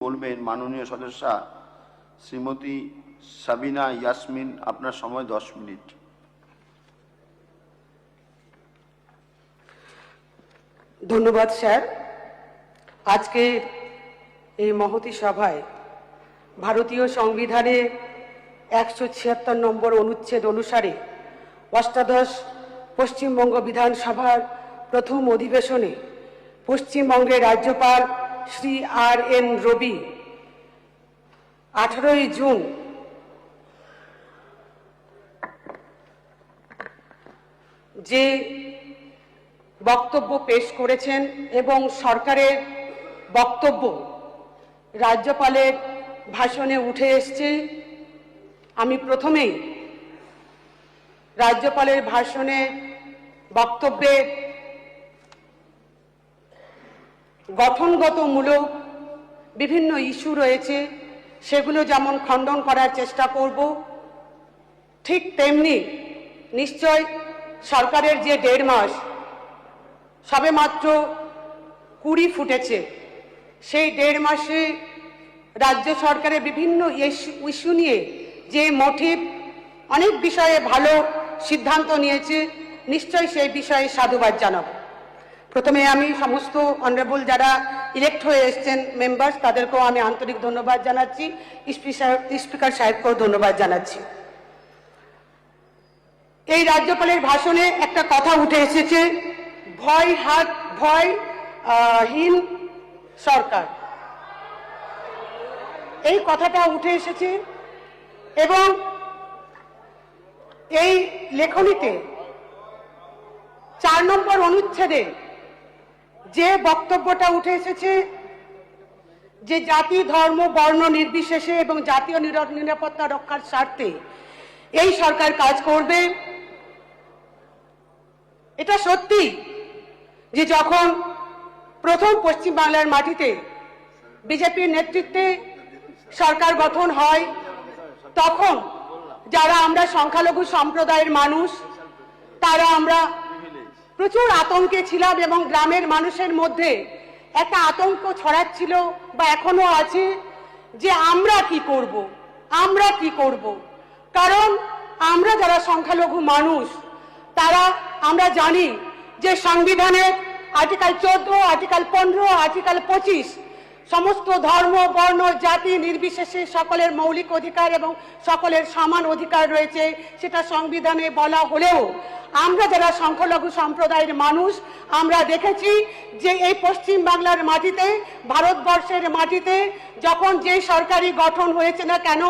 বলবেন মাননীয় সদস্যা শ্রীমতী সাবিনা ইয়াসমিন। আপনার সময় 10 মিনিট। ধন্যবাদ স্যার। আজকে এই মহতী সভায় ভারতীয় সংবিধানে 176 নম্বর অনুচ্ছেদ অনুসারে অষ্টাদশ পশ্চিমবঙ্গ বিধানসভার প্রথম অধিবেশনে পশ্চিমবঙ্গের রাজ্যপাল শ্রী R.N. রবি 18 জুন যে বক্তব্য পেশ করেছেন এবং সরকারের বক্তব্য রাজ্যপালের ভাষণে উঠে এসছে। আমি প্রথমেই রাজ্যপালের ভাষণে বক্তব্যের গঠনগতমূলক বিভিন্ন ইস্যু রয়েছে, সেগুলো যেমন খণ্ডন করার চেষ্টা করব, ঠিক তেমনি নিশ্চয় সরকারের যে 1.5 মাস সবেমাত্র 20 ফুটেছে, সেই 1.5 মাসে রাজ্য সরকারের বিভিন্ন ইস্যু নিয়ে যে মোটিভ অনেক বিষয়ে ভালো সিদ্ধান্ত নিয়েছে, নিশ্চয় সেই বিষয়ে সাধুবাদ জানাব। প্রথমে আমি সমস্ত অনারেবল যারা ইলেক্ট হয়ে এসেছেন মেম্বার্স, তাদেরকেও আমি আন্তরিক ধন্যবাদ জানাচ্ছি। স্পিকার সাহেবকেও ধন্যবাদ জানাচ্ছি। এই রাজ্যপালের ভাষণে একটা কথা উঠে এসেছে, ভয়হীন সরকার। এই কথাটা উঠে এসেছে এবং এই লেখনীতে 4 নম্বর অনুচ্ছেদে যে বক্তব্যটা উঠে এসেছে যে জাতি ধর্ম বর্ণ নির্বিশেষে এবং জাতীয় নিরাপত্তা রক্ষার স্বার্থে এই সরকার কাজ করবে। এটা সত্যি যে যখন প্রথম পশ্চিমবাংলার মাটিতে বিজেপির নেতৃত্বে সরকার গঠন হয়, তখন যারা আমরা সংখ্যালঘু সম্প্রদায়ের মানুষ, তারা আমরা প্রচুর আতঙ্কে ছিলাম এবং গ্রামের মানুষের মধ্যে একটা আতঙ্ক ছড়াচ্ছিল বা এখনো আছে যে আমরা কি করব। কারণ আমরা যারা সংখ্যালঘু মানুষ, তারা আমরা জানি যে সংবিধানের আর্টিকেল 14, আর্টিকেল 15, আর্টিকেল 25 সমস্ত ধর্ম বর্ণ জাতি নির্বিশেষে সকলের মৌলিক অধিকার এবং সকলের সমান অধিকার রয়েছে, সেটা সংবিধানে বলা হলেও আমরা যারা সংখ্যালঘু সম্প্রদায়ের মানুষ, আমরা দেখেছি যে এই পশ্চিম বাংলার মাটিতে, ভারতবর্ষের মাটিতে যখন যে সরকারি গঠন হয়েছে না কেন,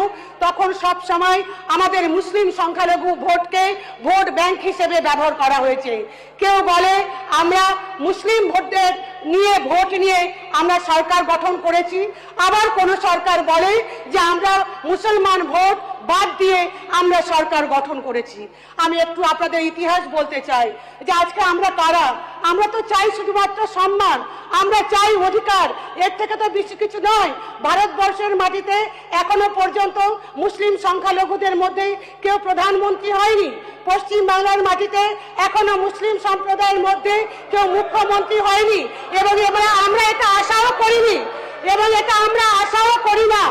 তখন সব সময় আমাদের মুসলিম সংখ্যালঘু ভোটকে ভোট ব্যাংক হিসেবে ব্যবহার করা হয়েছে। কেউ বলে আমরা মুসলিম ভোটদের নিয়ে ভোট নিয়ে আমরা সরকার গঠন করেছি, আবার কোন সরকার বলে যে আমরা মুসলমান ভোট বাদ দিয়ে আমরা সরকার গঠন করেছি। আমি একটু আপনাদের ইতিহাস বলতে চাই যে আজকে আমরা কারা। আমরা তো চাই শুধুমাত্র সম্মান, আমরা চাই অধিকার, এর থেকে তো বেশি কিছু নয়। ভারতবর্ষের মাটিতে এখনো পর্যন্ত মুসলিম সংখ্যালঘুদের মধ্যে কেউ প্রধানমন্ত্রী হয়নি। পশ্চিম বাংলার মাটিতে এখনো মুসলিম সম্প্রদায়ের মধ্যে কেউ মুখ্যমন্ত্রী হয়নি এবং এবারে আমরা এটা আশাও করিনি এবং এটা আমরা আশাও করি না।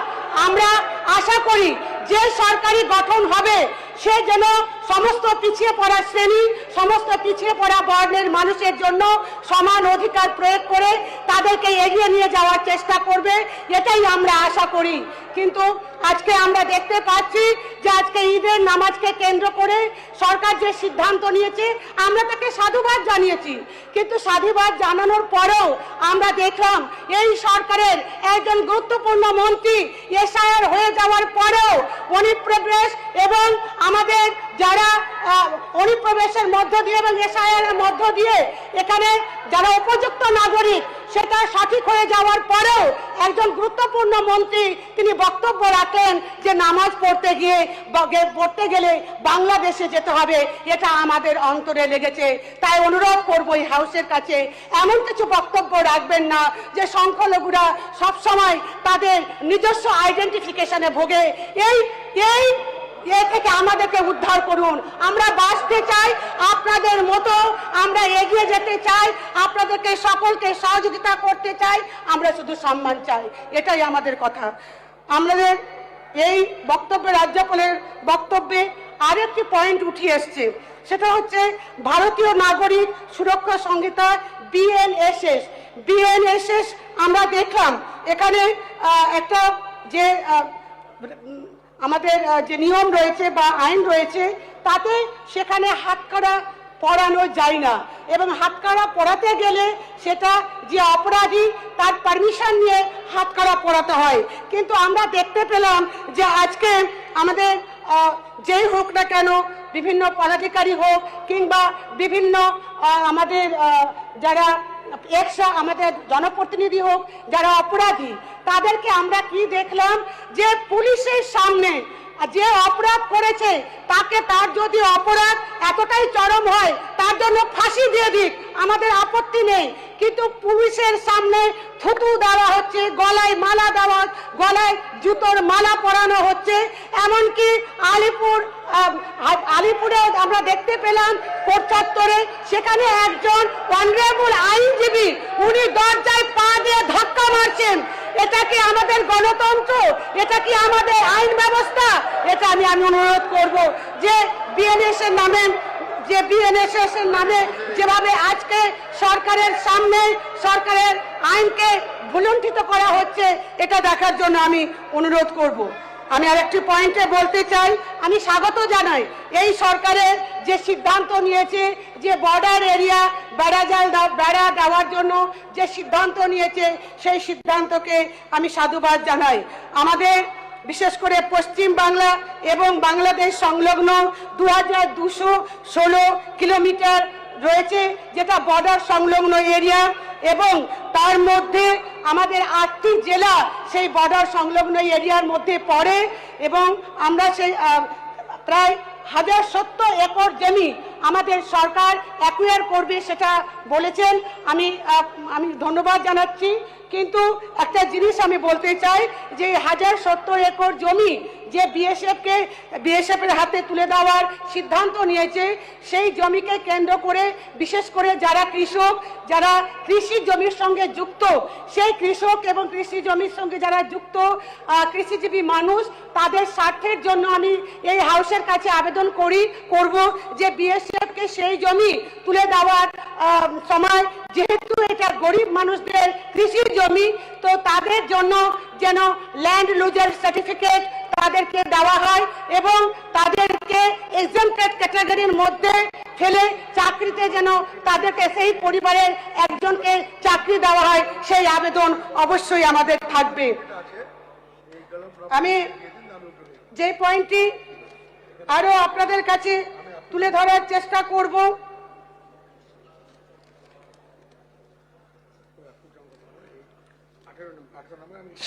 আমরা আশা করি যে সরকারি গঠন হবে সে যেন সমস্ত পিছিয়ে পড়া শ্রেণী, সমস্ত পিছিয়ে পড়া বর্ণের মানুষের জন্য সমান অধিকার প্রয়োগ করে তাদেরকে এগিয়ে নিয়ে যাওয়ার চেষ্টা করবে, এটাই আমরা আশা করি। কিন্তু আজকে আমরা দেখতে পাচ্ছি যে আজকে ঈদের নামাজকে কেন্দ্র করে সরকার যে সিদ্ধান্ত নিয়েছে, আমরা তাকে সাধুবাদ জানিয়েছি। কিন্তু সাধুবাদ জানানোর পরেও আমরা দেখলাম এই সরকারের একজন গুরুত্বপূর্ণ মন্ত্রী এসআইআর হয়ে যাওয়ার পরেও অনুপ্রবেশ এবং আমাদের যারা অনুপ্রবেশের মধ্য দিয়ে এবং এসআইআর এর মধ্য দিয়ে এখানে যারা উপযুক্ত নাগরিক, সেটা সঠিক হয়ে যাওয়ার পরেও একজন গুরুত্বপূর্ণ মন্ত্রী তিনি বক্তব্য রাখেন যে নামাজ পড়তে গেলে বাংলাদেশে যেতে হবে। এটা আমাদের অন্তরে লেগেছে। তাই অনুরোধ করবো এই হাউসের কাছে, এমন কিছু বক্তব্য রাখবেন না যে সংখ্যালঘুরা সবসময় তাদের নিজস্ব আইডেন্টিফিকেশনে ভোগে। এই এ থেকে আমাদেরকে উদ্ধার করুন। আমরা বাঁচতে চাই আপনাদের মতো, আমরা এগিয়ে যেতে চাই, আপনাদেরকে সকলকে সহযোগিতা করতে চাই, আমরা শুধু সম্মান চাই, এটাই আমাদের কথা। আমাদের এই বক্তব্যে, রাজ্যপালের বক্তব্যে আরেকটি পয়েন্ট উঠে এসছে, সেটা হচ্ছে ভারতীয় নাগরিক সুরক্ষা সংহিতা বিএনএসএস। আমরা দেখলাম এখানে একটা যে আমাদের যে নিয়ম রয়েছে বা আইন রয়েছে, তাতে সেখানে হাতকড়া পরানো যায় না, এবং হাতকড়া পরাতে গেলে সেটা যে অপরাধী তার পারমিশন নিয়ে হাতকড়া পরাতে হয়। কিন্তু আমরা দেখতে পেলাম যে আজকে আমাদের যেই হোক না কেন, বিভিন্ন পদাধিকারী হোক কিংবা বিভিন্ন আমাদের যারা আমাদের জনপ্রতিনিধি হোক, যারা অপরাধী, তাদেরকে আমরা কি দেখলাম যে পুলিশের সামনে যে অপরাধ করেছে তাকে, তার যদি অপরাধ এতটাই চরম হয় তার জন্য ফাঁসি দিয়ে দিক, আমাদের আপত্তি নেই, কিন্তু পুলিশের সামনে থুতু দেওয়া হচ্ছে, গলায় মালা দেওয়া, গলায় জুতোর মালা পরানো হচ্ছে। এমনকি আলিপুরে আমরা দেখতে পেলাম কোর্ট চত্বরে, সেখানে একজন অনারেবল আইনজীবী উনি দরজায় পা দিয়ে ধাক্কা মারছেন। এটা কি আমাদের গণতন্ত্র? এটা কি আমাদের আইন ব্যবস্থা? এটা আমি অনুরোধ করব যে বিএনএসএস এর নামে যেভাবে আজকে সরকারের সামনে সরকারের আইনকে ভুলুণ্ঠিত করা হচ্ছে, এটা দেখার জন্য আমি অনুরোধ করব। আমি আরেকটি পয়েন্টে বলতে চাই, আমি স্বাগত জানাই এই সরকারের যে সিদ্ধান্ত নিয়েছে, যে বর্ডার এরিয়া বেড়া দেওয়ার জন্য যে সিদ্ধান্ত নিয়েছে, সেই সিদ্ধান্তকে আমি সাধুবাদ জানাই। আমাদের বিশেষ করে পশ্চিম বাংলা এবং বাংলাদেশ সংলগ্ন 2216 কিলোমিটার রয়েছে, যেটা বর্ডার সংলগ্ন এরিয়া, এবং তার মধ্যে আমাদের 8টি জেলা সেই বর্ডার সংলগ্ন এরিয়ার মধ্যে পড়ে, এবং আমরা সেই প্রায় 1070 একর জমি আমাদের সরকার অ্যাকুয়ার করবে সেটা বলেছেন। আমি ধন্যবাদ জানাচ্ছি, কিন্তু একটা জিনিস আমি বলতে চাই যে 1070 একর জমি যে বিএসএফ এর হাতে তুলে দেওয়ার সিদ্ধান্ত নিয়েছে, সেই জমিকে কেন্দ্র করে বিশেষ করে যারা কৃষক, যারা কৃষি জমির সঙ্গে যুক্ত, সেই কৃষক এবং কৃষি জমির সঙ্গে যারা যুক্ত কৃষিজীবী মানুষ, তাদের স্বার্থের জন্য আমি এই হাউসের কাছে আবেদন করব যে বিএসএফকে সেই জমি তুলে দেওয়ার সময়, যেহেতু এটা গরিব মানুষদের কৃষি জমি, তো তাদের জন্য যেন ল্যান্ড লুজার সার্টিফিকেট তাদেরকে দেওয়া হয় এবং তাদেরকে এক্সাম্পটেড ক্যাটাগরির মধ্যে ফেলে চাকরিতে যেন তাদেরকে, সেই পরিবারের একজনকে চাকরি দেওয়া হয়, সেই আবেদন অবশ্যই আমাদের থাকবে। আমি যে পয়েন্টটি আরো আপনাদের কাছে তুলে ধরার চেষ্টা করব,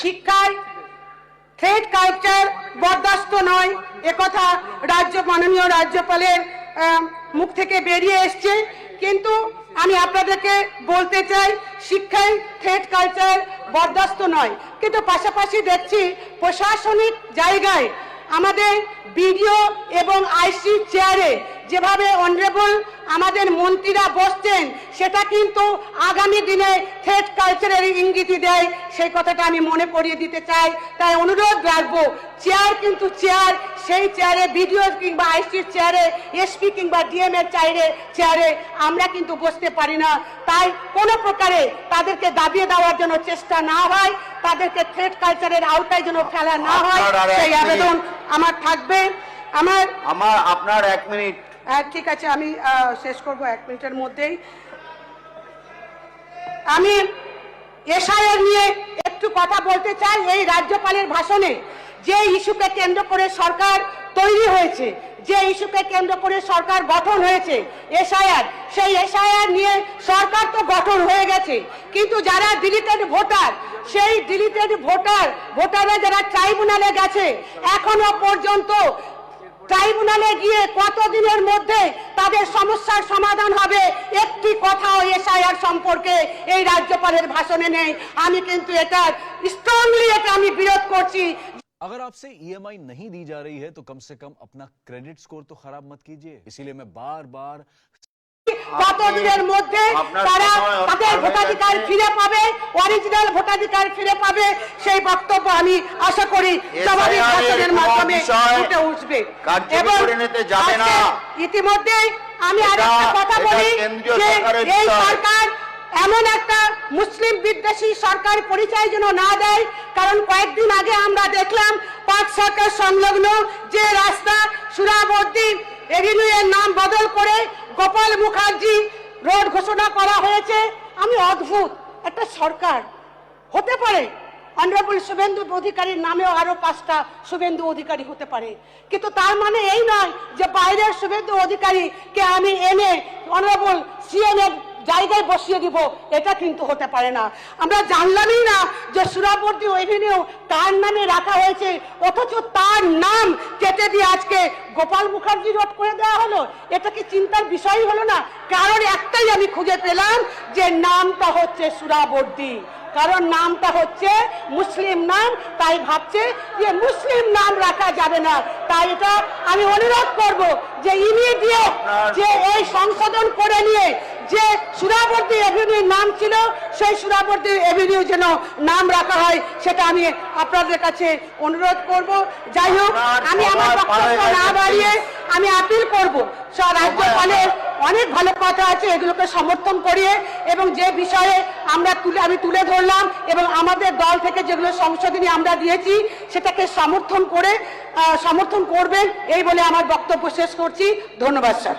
শিক্ষায় থ্রেড কালচার বরদাস্ত নয়, একথা মাননীয় রাজ্যপালের মুখ থেকে বেরিয়ে এসছে, কিন্তু আমি আপনাদেরকে বলতে চাই শিক্ষায় থ্রেড কালচার বরদাস্ত নয়, কিন্তু পাশাপাশি দেখছি প্রশাসনিক জায়গায় আমাদের বিডিও এবং আইসি চেয়ারে যেভাবে অনারেবল আমাদের মন্ত্রীরা বসছেন, সেটা কিন্তু আগামী দিনে থ্রেড কালচারের ইঙ্গিত দেয়, সেই কথাটা আমি মনে করিয়ে দিতে চাই। তাই অনুরোধ রাখবো, চেয়ার কিন্তু চেয়ার, সেই চেয়ারে বিডিও কিংবা আইসির চেয়ারে, এসপি কিংবা ডিএম এর চেয়ারে আমরা কিন্তু বসতে পারি না। তাই কোনো প্রকারে তাদেরকে দাবিয়ে দেওয়ার জন্য চেষ্টা না হয়, তাদেরকে থ্রেড কালচারের আওতায় যেন ফেলা না হয়, সেই আবেদন আমার থাকবে। আপনার 1 মিনিট। ঠিক আছে, আমি শেষ করব 1 মিনিটের মধ্যেই। আমি এসআইআর নিয়ে একটু কথা বলতে চাই। এই রাজ্যপালের ভাষণে যে ইস্যুকে কেন্দ্র করে সরকার তৈরি হয়েছে, যে ইস্যুকে কেন্দ্র করে সরকার গঠন হয়েছে এসআইআর, সেই এসআইআর নিয়ে সরকার তো গঠন হয়ে গেছে, কিন্তু যারা ডিলিটেড ভোটার, সেই ডিলিটেড ভোটাররা যারা ট্রাইব্যুনালে গেছে, এখনো পর্যন্ত ট্রাইব্যুনালে গিয়ে কতদিনের মধ্যে তাদের সমস্যার সমাধান হবে, একটি কথাও এসআইআর সম্পর্কে এই রাজ্যপালের ভাষণে নেই। আমি কিন্তু এটা স্ট্রংলি আমি বিরোধ করছি। अगर आपसे ईएमआई नहीं दी जा रही है तो कम से कम अपना क्रेडिट स्कोर तो खराब मत कीजिए। इसीलिए मैं बार बार কতদিনের মধ্যে তারা তাদের ভোটাধিকার ফিরে পাবে, অরিজিনাল ভোটাধিকার ফিরে পাবে, সেই বক্তব্য আমি আশা করি স্বাভাবিক ভাষণের মাধ্যমে উঠে উঠবে। এবং ইতিমধ্যে আমি আরেকটা কথা বলি যে এই সরকার এমন একটা মুসলিম বিদ্বেষী সরকার পরিচয় যেন না দেয়, কারণ কয়েকদিন আগে আমরা দেখলাম পাক সরকার সংলগ্ন যে রাস্তা সুরাবর্দী এভিনিউ এর নাম বদল করে গোপাল মুখার্জি রোড ঘোষণা করা হয়েছে। আমি অদ্ভুত একটা সরকার হতে পারে, অনারেবল শুভেন্দু অধিকারীর নামেও আরো 5টা শুভেন্দু অধিকারী হতে পারে, কিন্তু তার মানে এই নয় যে বাইরের শুভেন্দু অধিকারীকে আমি এনে অনারেবল সিএম এর জায়গায় বসিয়ে দিব, এটা কিন্তু হতে পারে না। আমরা জানলামই না যে সুরাবর্দী এভিনিউ তার নামে রাখা হয়েছে, অথচ তার নাম কেটে দিয়ে আজকে গোপাল মুখার্জি রোড করে দেওয়া হলো। এটা কি চিন্তার বিষয় হলো না? কারণ একটাই আমি খুঁজে পেলাম যে নামটা হচ্ছে সুরাবর্দী, কারণ নামটা হচ্ছে মুসলিম নাম, তাই ভাবছে যে মুসলিম নাম রাখা যাবে না। তাই এটা আমি অনুরোধ করব যে ইমিডিয়েট যে এই সংশোধন করে নিয়ে যে সুরাবর্দী এভিনিউর নাম ছিল সেই সুরাবর্দী এভিনিউ যেন নাম রাখা হয়, সেটা আমি আপনাদের কাছে অনুরোধ করব। যাই হোক, আমি আমার বক্তব্য না বাড়িয়ে আমি আপিল করব রাজ্যপালের অনেক ভালো কথা আছে, এগুলোকে সমর্থন করিয়ে এবং যে বিষয়ে আমি তুলে ধরলাম এবং আমাদের দল থেকে যেগুলো সংশোধনী আমরা দিয়েছি সেটাকে সমর্থন করবেন, এই বলে আমার বক্তব্য শেষ করছি। ধন্যবাদ স্যার।